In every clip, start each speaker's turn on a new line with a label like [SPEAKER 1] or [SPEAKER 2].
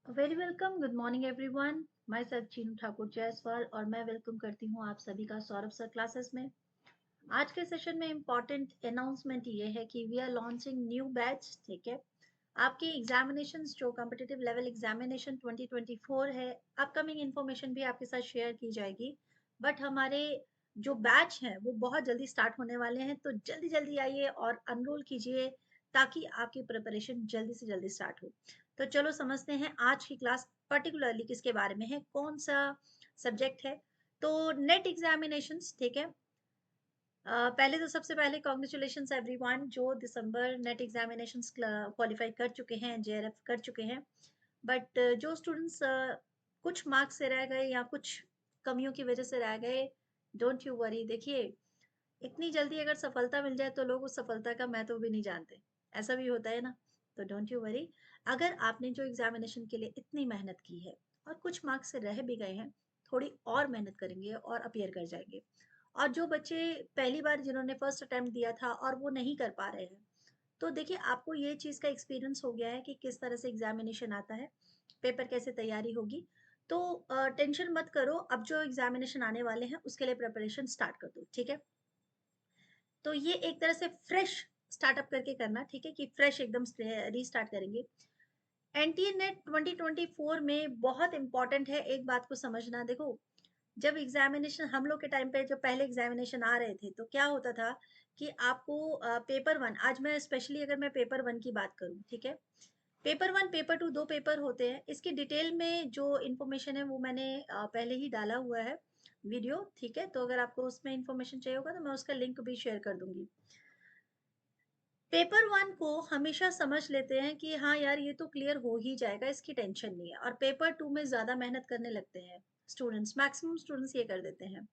[SPEAKER 1] Very welcome, good morning everyone. मैं sir Chinu Thakur Jaiswal और मैं वेलकम करती हूँ आप सभी का सौरभ सर क्लासेस में। आज के सेशन में इम्पॉर्टेंट अनाउंसमेंट ये है कि we are launching new batch. ठीक है, आपकी एग्जामिनेशंस जो कॉम्पिटिटिव लेवल एग्जामिनेशन 2024 है, अपकमिंग इंफॉर्मेशन भी आपके साथ शेयर की जाएगी। बट हमारे जो बैच हैं वो बहुत जल्दी स्टार्ट होने वाले हैं, तो जल्दी जल्दी आइए और अनरोल कीजिए ताकि आपकी प्रिपरेशन जल्दी से जल्दी स्टार्ट हो। तो चलो समझते हैं आज की क्लास पर्टिकुलरली किसके बारे में है, कौन सा सब्जेक्ट है। तो नेट एग्जामिनेशंस, ठीक है। पहले तो सबसे पहले कॉन्ग्रेचुलेशंस एवरीवन जो दिसंबर नेट एग्जामिनेशंस क्वालिफाई कर चुके हैं, जेआरएफ कर चुके हैं। बट जो स्टूडेंट्स कुछ मार्क्स से रह गए या कुछ कमियों की वजह से रह गए, डोंट यू वरी। देखिए, इतनी जल्दी अगर सफलता मिल जाए तो लोग उस सफलता का महत्व भी नहीं जानते, ऐसा भी होता है ना। तो डोंट यू वरी, अगर आपने जो एग्जामिनेशन के लिए इतनी मेहनत की है और कुछ मार्क्स से रह भी गए हैं, थोड़ी और मेहनत करेंगे और अपियर कर जाएंगे। और जो बच्चे पहली बार जिन्होंने फर्स्ट अटेम्प्ट दिया था और वो नहीं कर पा रहे हैं, तो देखिए आपको ये चीज़ का एक्सपीरियंस हो गया है कि किस तरह से एग्जामिनेशन आता है, पेपर कैसे तैयारी होगी। तो टेंशन मत करो, अब जो एग्जामिनेशन आने वाले हैं उसके लिए प्रिपरेशन स्टार्ट कर दो। ठीक है, तो ये एक तरह से फ्रेश स्टार्टअप करके करना, ठीक है, कि फ्रेश एकदम रीस्टार्ट करेंगे। एनटीए नेट 2024 में बहुत इंपॉर्टेंट है, एक बात को समझना। देखो, जब एग्जामिनेशन हम लोग के टाइम पे जो पहले एग्जामिनेशन आ रहे थे तो क्या होता था कि आपको पेपर वन, आज मैं स्पेशली अगर मैं पेपर वन की बात करूं, ठीक है, पेपर वन पेपर टू दो पेपर होते हैं। इसकी डिटेल में जो इन्फॉर्मेशन है वो मैंने पहले ही डाला हुआ है वीडियो, ठीक है। तो अगर आपको उसमें इन्फॉर्मेशन चाहिए होगा तो मैं उसका लिंक भी शेयर कर दूंगी। पेपर वन को हमेशा समझ लेते हैं कि हाँ यार ये तो क्लियर हो ही जाएगा, इसकी टेंशन नहीं है, और पेपर टू में ज़्यादा मेहनत करने लगते हैं स्टूडेंट्स। मैक्सिमम स्टूडेंट्स ये कर देते हैं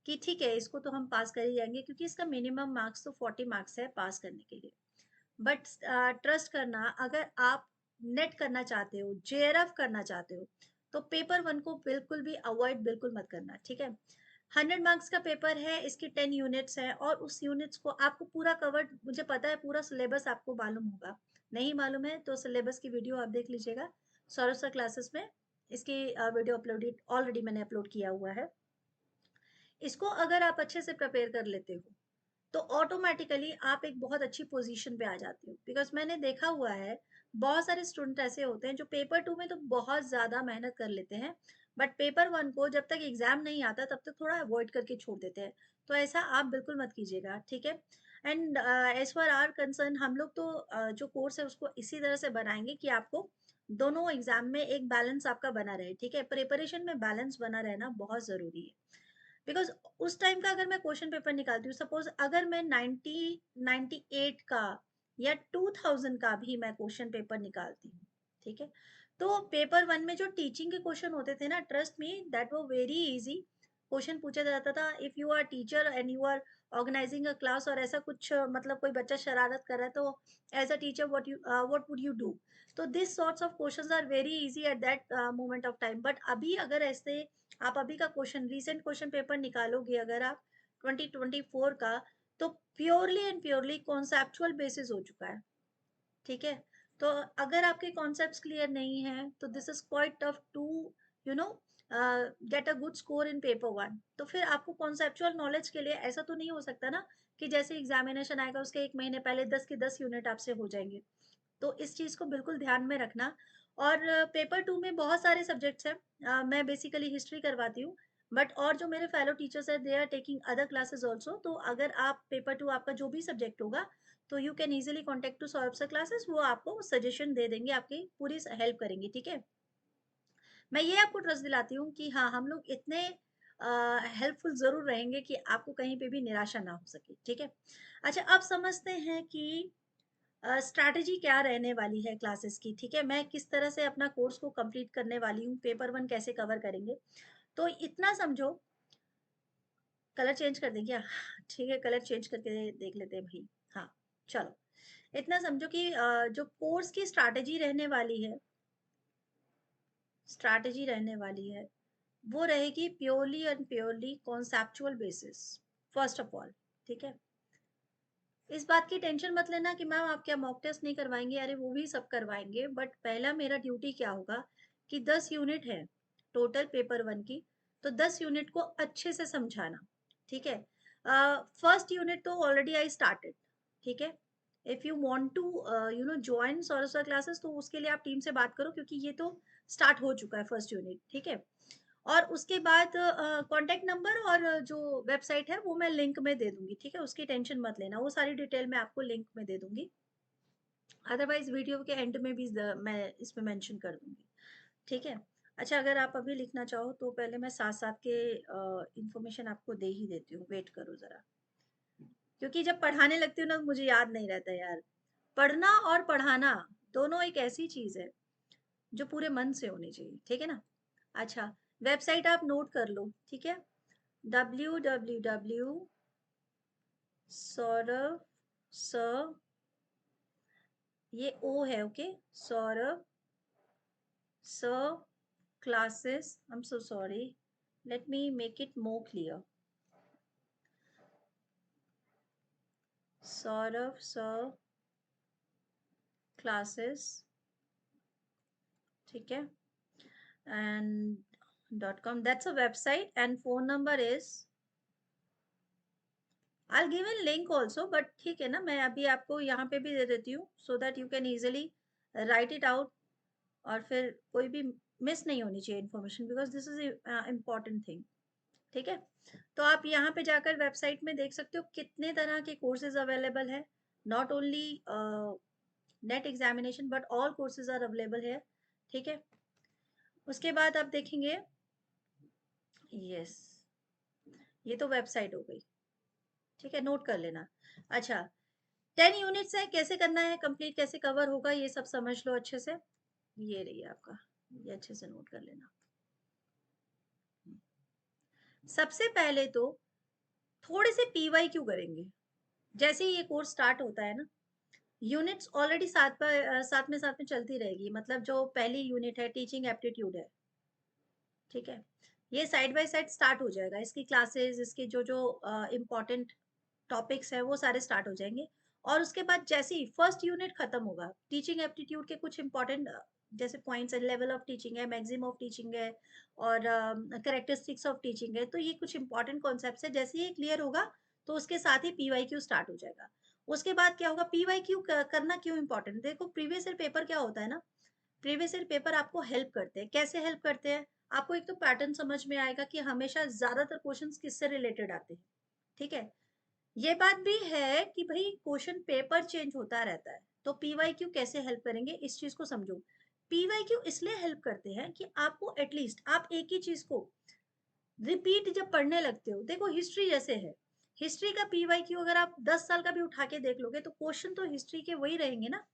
[SPEAKER 1] कि ठीक है इसको तो हम पास कर ही जाएंगे, क्योंकि इसका मिनिमम मार्क्स तो 40 मार्क्स है पास करने के लिए। बट ट्रस्ट करना, अगर आप नेट करना चाहते हो, जेआरएफ करना चाहते हो, तो पेपर वन को बिल्कुल भी अवॉइड बिल्कुल मत करना। ठीक है, 100 मार्क्स का पेपर है, इसकी 10 यूनिट्स है और उस यूनिट्स को आपको पूरा कवर, मुझे पता है पूरा सिलेबस आपको मालूम होगा। नहीं मालूम है तो सिलेबस की वीडियो आप देख लीजिएगा सौरभ सर क्लासेस में। इसकी वीडियो अपलोडेड ऑलरेडी मैंने अपलोड किया हुआ है। इसको अगर आप अच्छे से प्रिपेयर कर लेते हो तो ऑटोमेटिकली आप एक बहुत अच्छी पोजीशन पे आ जाते हो। बिकॉज मैंने देखा हुआ है बहुत सारे स्टूडेंट ऐसे होते हैं जो पेपर टू में तो बहुत ज़्यादा मेहनत कर लेते हैं, बट पेपर वन को जब तक एग्जाम नहीं आता तब तक थोड़ा अवॉइड करके छोड़ देते हैं। तो ऐसा आप बिल्कुल मत कीजिएगा, ठीक है। And as far are concern, हम लोग तो जो कोर्स है उसको इसी तरह से बनाएंगे कि आपको दोनों एग्जाम में एक बैलेंस आपका बना रहे। ठीक है, प्रिपरेशन में बैलेंस बना रहना बहुत ज़रूरी है। बिकॉज उस टाइम का अगर मैं क्वेश्चन पेपर निकालती हूँ, सपोज अगर मैं 98 का या 2000 का भी मैं क्वेश्चन पेपर निकालती हूँ, ठीक है, तो पेपर वन में जो टीचिंग के क्वेश्चन होते थे ना, ट्रस्ट मी दैट वो वेरी इजी। क्वेश्चन पूछा जाता था, if you are teacher and you are organising a class और ऐसा कुछ मतलब कोई बच्चा शरारत कर रहा है, तो as a teacher what would you do. तो this sorts of questions are very easy at that moment of time. But अभी अगर ऐसे आप अभी का क्वेश्चन, रीसेंट क्वेश्चन पेपर निकालोगे अगर आप 2024 का, तो purely and purely conceptual basis हो चुका है। ठीक है, तो अगर आपके कॉन्सेप्ट्स क्लियर नहीं है तो this is quite tough to you know get a good score in paper one. तो फिर आपको कॉन्सेप्चुअल नॉलेज के लिए ऐसा तो नहीं हो सकता ना कि जैसे एग्जामिनेशन आएगा उसके एक महीने पहले 10 की 10 यूनिट आपसे हो जाएंगे। तो इस चीज़ को बिल्कुल ध्यान में रखना। और पेपर टू में बहुत सारे सब्जेक्ट्स हैं। मैं बेसिकली हिस्ट्री करवाती हूँ, बट और जो मेरे फेलो टीचर्स हैं they are taking other classes also. तो अगर आप पेपर टू आपका जो भी सब्जेक्ट होगा तो you can easily contact to Saurabh sir classes, वो आपको सजेशन दे देंगे, आपकी पूरी हेल्प करेंगे। ठीक है, मैं ये आपको ट्रस्ट दिलाती हूँ कि हाँ हम लोग इतने हेल्पफुल जरूर रहेंगे कि आपको कहीं पे भी निराशा ना हो सके। ठीक है, अच्छा अब समझते हैं कि स्ट्रैटेजी क्या रहने वाली है क्लासेस की। ठीक है, मैं किस तरह से अपना कोर्स को कंप्लीट करने वाली हूँ, पेपर वन कैसे कवर करेंगे। तो इतना समझो, कलर चेंज कर दें क्या? ठीक है, कलर चेंज करके देख लेते हैं भाई। हाँ, चलो, इतना समझो कि जो कोर्स की स्ट्रैटेजी रहने वाली है वो रहेगी purely and purely conceptual basis, first of all. ठीक है, इस बात की टेंशन मत लेना कि मैम आप क्या मॉक टेस्ट नहीं करवाएंगे, अरे वो भी सब करवाएंगे। बट पहला मेरा ड्यूटी क्या होगा कि 10 यूनिट है टोटल पेपर 1 की, तो 10 यूनिट को अच्छे से समझाना, ठीक है। फर्स्ट यूनिट तो ऑलरेडी आई स्टार्टेड, ठीक है। If you want to join Sauraswata classes, तो उसके लिए आप टीम से बात करो, क्योंकि ये तो स्टार्ट हो चुका है फर्स्ट यूनिट, ठीक है। और उसके बाद कॉन्टैक्ट नंबर और जो वेबसाइट है वो मैं लिंक में दे दूंगी, ठीक है, उसकी टेंशन मत लेना, वो सारी डिटेल मैं आपको लिंक में दे दूंगी। अदरवाइज वीडियो के एंड में भी मैं इसमें मेंशन कर दूंगी, ठीक है। अच्छा, अगर आप अभी लिखना चाहो तो पहले मैं साथ साथ के इंफॉर्मेशन आपको दे ही देती हूँ, वेट करो ज़रा, क्योंकि जब पढ़ाने लगती हूँ ना मुझे याद नहीं रहता यार। पढ़ना और पढ़ाना दोनों एक ऐसी चीज़ है जो पूरे मन से होनी चाहिए, ठीक है ना। अच्छा, वेबसाइट आप नोट कर लो, ठीक है। www सौरभ स, ये ओ है, ओके, सौरभ स classes, I'm so sorry, let me make it more clear, Saurav sir classes, ठीक है, and .com, that's a website, and phone number is, I'll give a link also, but ठीक है ना, मैं अभी आपको यहाँ पे भी दे देती हूँ so that you can easily write it out, और फिर कोई भी मिस नहीं होनी चाहिए information, because this is important thing, ठीक है। तो आप यहाँ पे जाकर वेबसाइट में देख सकते हो कितने तरह के कोर्सेज अवेलेबल है, not only NET examination but all courses are available है, ठीक है। उसके बाद आप देखेंगे, यस, ये तो वेबसाइट हो गई, ठीक है, नोट कर लेना। अच्छा, 10 यूनिट्स है, कैसे करना है कंप्लीट, कैसे कवर होगा, ये सब समझ लो अच्छे से, ये रही आपका, ये अच्छे से नोट कर लेना। सबसे पहले तो थोड़े से पीवाई क्यू करेंगे, जैसे ही ये कोर्स स्टार्ट होता है ना, यूनिट्स ऑलरेडी साथ में चलती रहेगी, मतलब जो पहली यूनिट है टीचिंग एप्टीट्यूड है, ठीक है, ये साइड बाय साइड स्टार्ट हो जाएगा, इसकी क्लासेस, इसके जो जो इम्पोर्टेंट टॉपिक्स है वो सारे स्टार्ट हो जाएंगे। और उसके बाद जैसे ही फर्स्ट यूनिट खत्म होगा, टीचिंग एप्टीट्यूड के कुछ इंपॉर्टेंट जैसे पॉइंट्स है, लेवल ऑफ टीचिंग है, मैक्सिमम ऑफ टीचिंग है, और करेक्टरिस्टिक्स ऑफ टीचिंग है, तो ये कुछ इंपॉर्टेंट कॉन्सेप्ट्स है, जैसे ही क्लियर होगा तो उसके साथ ही पीवाई क्यू स्टार्ट हो जाएगा। उसके बाद क्या होगा, पीवाई क्यू करना क्यों इंपॉर्टेंट, देखो प्रीवियस ईयर पेपर क्या होता है ना, प्रीवियस ईयर पेपर आपको हेल्प करते हैं, कैसे हेल्प करते हैं, आपको एक तो पैटर्न समझ में आएगा कि हमेशा ज्यादातर क्वेश्चंस किससे रिलेटेड आते हैं, ठीक है। ये बात भी है कि भाई क्वेश्चन पेपर चेंज होता रहता है, तो पीवाईक्यू कैसे हेल्प करेंगे इस चीज को समझो। पीवाईक्यू इसलिए हेल्प करते हैं कि आपको एटलीस्ट आप एक ही चीज को रिपीट जब पढ़ने लगते हो, देखो हिस्ट्री जैसे है, हिस्ट्री का पीवाईक्यू अगर आप 10 साल का भी उठा के देख लोगे तो क्वेश्चन तो हिस्ट्री के वही रहेंगे ना,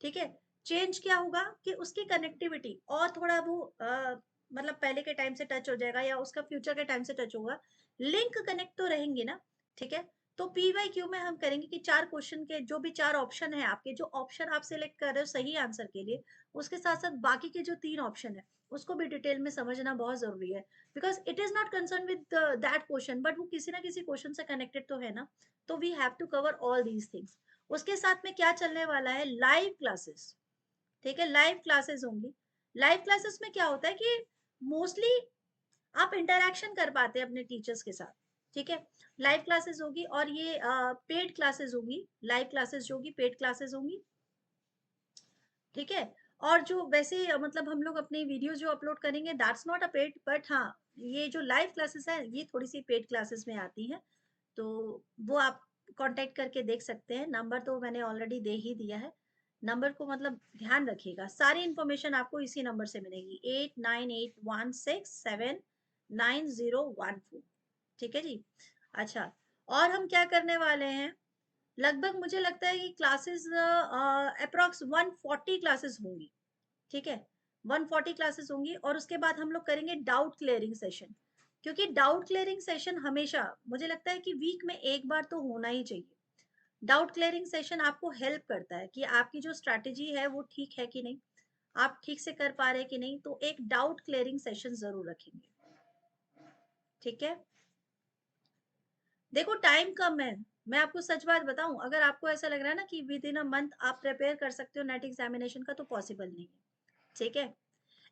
[SPEAKER 1] ठीक है। चेंज क्या होगा कि उसकी कनेक्टिविटी और थोड़ा वो मतलब पहले के टाइम से टच हो जाएगा या उसका फ्यूचर के टाइम से टच होगा, लिंक कनेक्ट तो रहेंगे ना, ठीक है। तो पीवाई क्यू में हम करेंगे कि 4 क्वेश्चन के जो भी 4 ऑप्शन है, आपके जो ऑप्शन आप सिलेक्ट कर रहे हो सही आंसर के लिए, उसके साथ साथ बाकी के जो 3 ऑप्शन है उसको भी डिटेल में समझना बहुत जरूरी है, because it is not concern with that question, but वो किसी ना किसी क्वेश्चन से कनेक्टेड तो है ना, तो we have to cover all these things. उसके साथ में क्या चलने वाला है, लाइव क्लासेस, ठीक है, लाइव क्लासेस होंगी। लाइव क्लासेस में क्या होता है कि मोस्टली आप इंटरेक्शन कर पाते हैं अपने टीचर्स के साथ, ठीक है। लाइव क्लासेस होगी और ये पेड क्लासेस होंगी, लाइव क्लासेस जो होगी पेड क्लासेस होंगी, ठीक है। और जो वैसे मतलब हम लोग अपने वीडियोस जो अपलोड करेंगे that's not a paid, but हाँ, ये जो लाइव क्लासेस है ये थोड़ी सी पेड क्लासेस में आती हैं, तो वो आप कांटेक्ट करके देख सकते हैं, नंबर तो मैंने ऑलरेडी दे ही दिया है। नंबर को मतलब ध्यान रखिएगा, सारी इन्फॉर्मेशन आपको इसी नंबर से मिलेगी, 8981679014, ठीक है जी। अच्छा, और हम क्या करने वाले हैं, लगभग मुझे लगता है कि क्लासेस अप्रोक्स 140 क्लासेस होंगी, ठीक है, 140 क्लासेस होंगी। और उसके बाद हम लोग करेंगे डाउट क्लियरिंग सेशन, क्योंकि डाउट क्लियरिंग सेशन हमेशा मुझे लगता है कि वीक में एक बार तो होना ही चाहिए। डाउट क्लियरिंग सेशन आपको हेल्प करता है कि आपकी जो स्ट्रैटेजी है वो ठीक है कि नहीं, आप ठीक से कर पा रहे कि नहीं, तो एक डाउट क्लियरिंग सेशन जरूर रखेंगे, ठीक है। देखो टाइम कम है, मैं आपको सच बात बताऊं, अगर आपको ऐसा लग रहा है ना कि विद इन अ मंथ आप प्रिपेयर कर सकते हो नेट एग्जामिनेशन का, तो पॉसिबल नहीं है, ठीक है।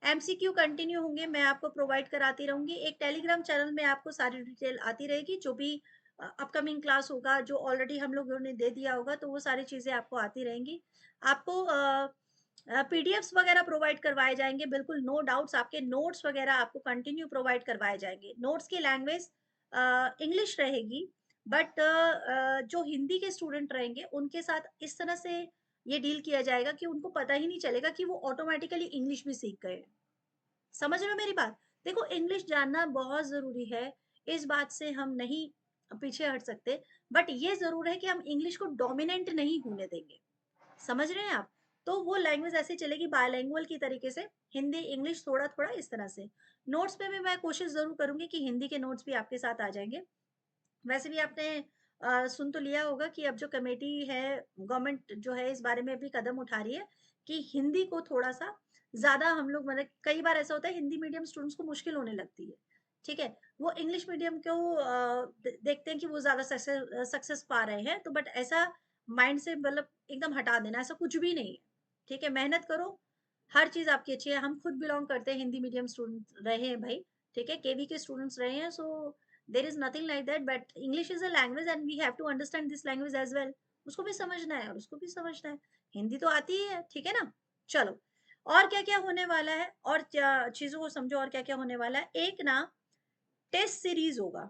[SPEAKER 1] एमसीक्यू कंटिन्यू होंगे, मैं आपको प्रोवाइड कराती रहूँगी। एक टेलीग्राम चैनल में आपको सारी डिटेल आती रहेगी, जो भी अपकमिंग क्लास होगा, जो ऑलरेडी हम लोगों ने दे दिया होगा, तो वो सारी चीज़ें आपको आती रहेंगी। आपको पीडीएफ्स वगैरह प्रोवाइड करवाए जाएँगे, बिल्कुल नो डाउट्स। आपके नोट्स वगैरह आपको कंटिन्यू प्रोवाइड करवाए जाएँगे। नोट्स की लैंग्वेज इंग्लिश रहेगी, बट जो हिंदी के स्टूडेंट रहेंगे, उनके साथ इस तरह से ये डील किया जाएगा कि उनको पता ही नहीं चलेगा कि वो ऑटोमैटिकली इंग्लिश भी सीख गए हैं। समझ रहे हो मेरी बात? देखो, इंग्लिश जानना बहुत ज़रूरी है, इस बात से हम नहीं पीछे हट सकते, बट ये ज़रूर है कि हम इंग्लिश को डोमिनेंट नहीं होने देंगे। समझ रहे हैं आप? तो वो लैंग्वेज ऐसे चलेगी बायलैंग्युअल की तरीके से, हिंदी, इंग्लिश थोड़ा-थोड़ा इस तरह से। नोट्स में भी मैं कोशिश ज़रूर करूँगी कि हिंदी के नोट्स भी आपके साथ आ जाएँगे। वैसे भी आपने सुन तो लिया होगा कि अब जो कमेटी है, गवर्नमेंट जो है इस बारे में भी कदम उठा रही है कि हिंदी को थोड़ा-सा ज़्यादा हम लोग, मतलब कई बार ऐसा होता है हिंदी मीडियम स्टूडेंट्स को मुश्किल होने लगती है, ठीक है? वो इंग्लिश मीडियम को देखते हैं कि वो ज़्यादा सक्सेस पा रहे हैं, तो बट ऐसा माइंड से मतलब एकदम हटा देना, ऐसा कुछ भी नहीं है, ठीक है? मेहनत करो, हर चीज़ आपकी अच्छी है। हम खुद बिलॉन्ग करते हैं हिंदी मीडियम स्टूडेंट रहे हैं भाई, ठीक है? केवी के स्टूडेंट्स रहे हैं, so there is nothing like that, but English is a language and we have to understand this language as well. उसको भी समझना है और उसको भी समझना है। हिंदी तो आती ही है, ठीक है ना? चलो, और क्या क्या होने वाला है, और क्या चीजों को समझो, और क्या क्या होने वाला है। एक ना टेस्ट सीरीज होगा,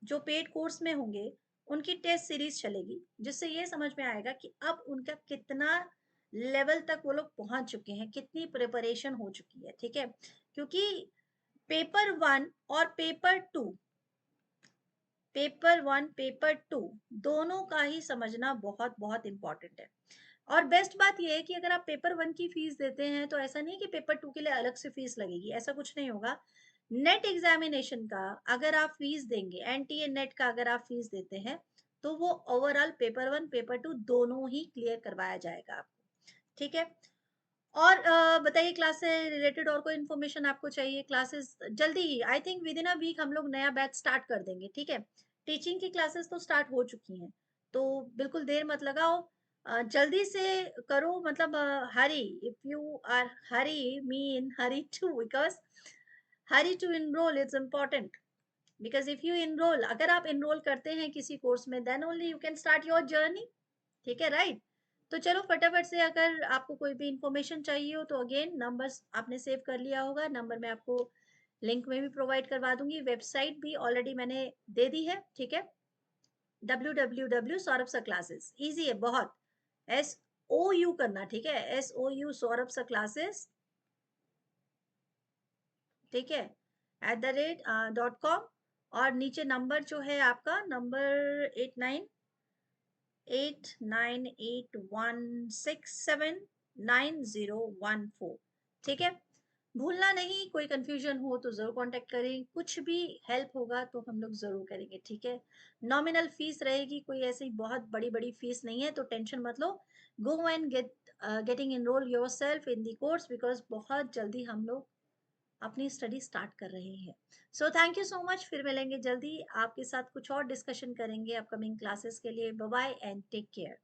[SPEAKER 1] जो पेड कोर्स में होंगे उनकी टेस्ट सीरीज चलेगी, जिससे ये समझ में आएगा कि अब उनका कितना लेवल तक वो लोग पहुंच चुके हैं, कितनी प्रिपरेशन हो चुकी है, ठीक है? क्योंकि पेपर वन और पेपर 1 पेपर 2 दोनों का ही समझना बहुत बहुत इंपॉर्टेंट है। और बेस्ट बात ये है कि अगर आप पेपर 1 की फीस देते हैं, तो ऐसा नहीं है कि पेपर 2 के लिए अलग से फीस लगेगी, ऐसा कुछ नहीं होगा। नेट एग्जामिनेशन का अगर आप फीस देंगे, एनटीए नेट का अगर आप फीस देते हैं, तो वो ओवरऑल पेपर 1 पेपर 2 दोनों ही क्लियर करवाया जाएगा आपको, ठीक है? और बताइए, क्लास से रिलेटेड और कोई इन्फॉर्मेशन आपको चाहिए? क्लासेस जल्दी ही, I think within a week हम लोग नया बैच स्टार्ट कर देंगे, ठीक है? टीचिंग की क्लासेस तो स्टार्ट हो चुकी हैं, तो बिल्कुल देर मत लगाओ, जल्दी से करो, मतलब hurry, if you are hurry mean hurry to, because hurry to enroll is important. Because if you enroll, अगर आप एनरोल करते हैं किसी कोर्स में, then only you can start your journey, ठीक है, राइट? तो चलो फटाफट से, अगर आपको कोई भी इंफॉर्मेशन चाहिए हो, तो अगेन नंबर्स आपने सेव कर लिया होगा, नंबर मैं आपको लिंक में भी प्रोवाइड करवा दूंगी, वेबसाइट भी ऑलरेडी मैंने दे दी है, ठीक है? www सौरभ सा क्लासेस, इजी है बहुत, SOU करना, ठीक है? SOU सौरभ सा क्लासेस, ठीक है, @.com। और नीचे नंबर जो है आपका, नंबर 898981679014, ठीक है? भूलना नहीं, कोई कंफ्यूजन हो तो जरूर कांटेक्ट करें, कुछ भी हेल्प होगा तो हम लोग जरूर करेंगे, ठीक है? नॉमिनल फीस रहेगी, कोई ऐसी बहुत बड़ी बड़ी फीस नहीं है, तो टेंशन मत लो। Go and getting enroll yourself in the course, because बहुत जल्दी हम लोग अपनी स्टडी स्टार्ट कर रहे हैं। So thank you so much, फिर मिलेंगे जल्दी, आपके साथ कुछ और डिस्कशन करेंगे अपकमिंग क्लासेस के लिए। Bye bye and take care.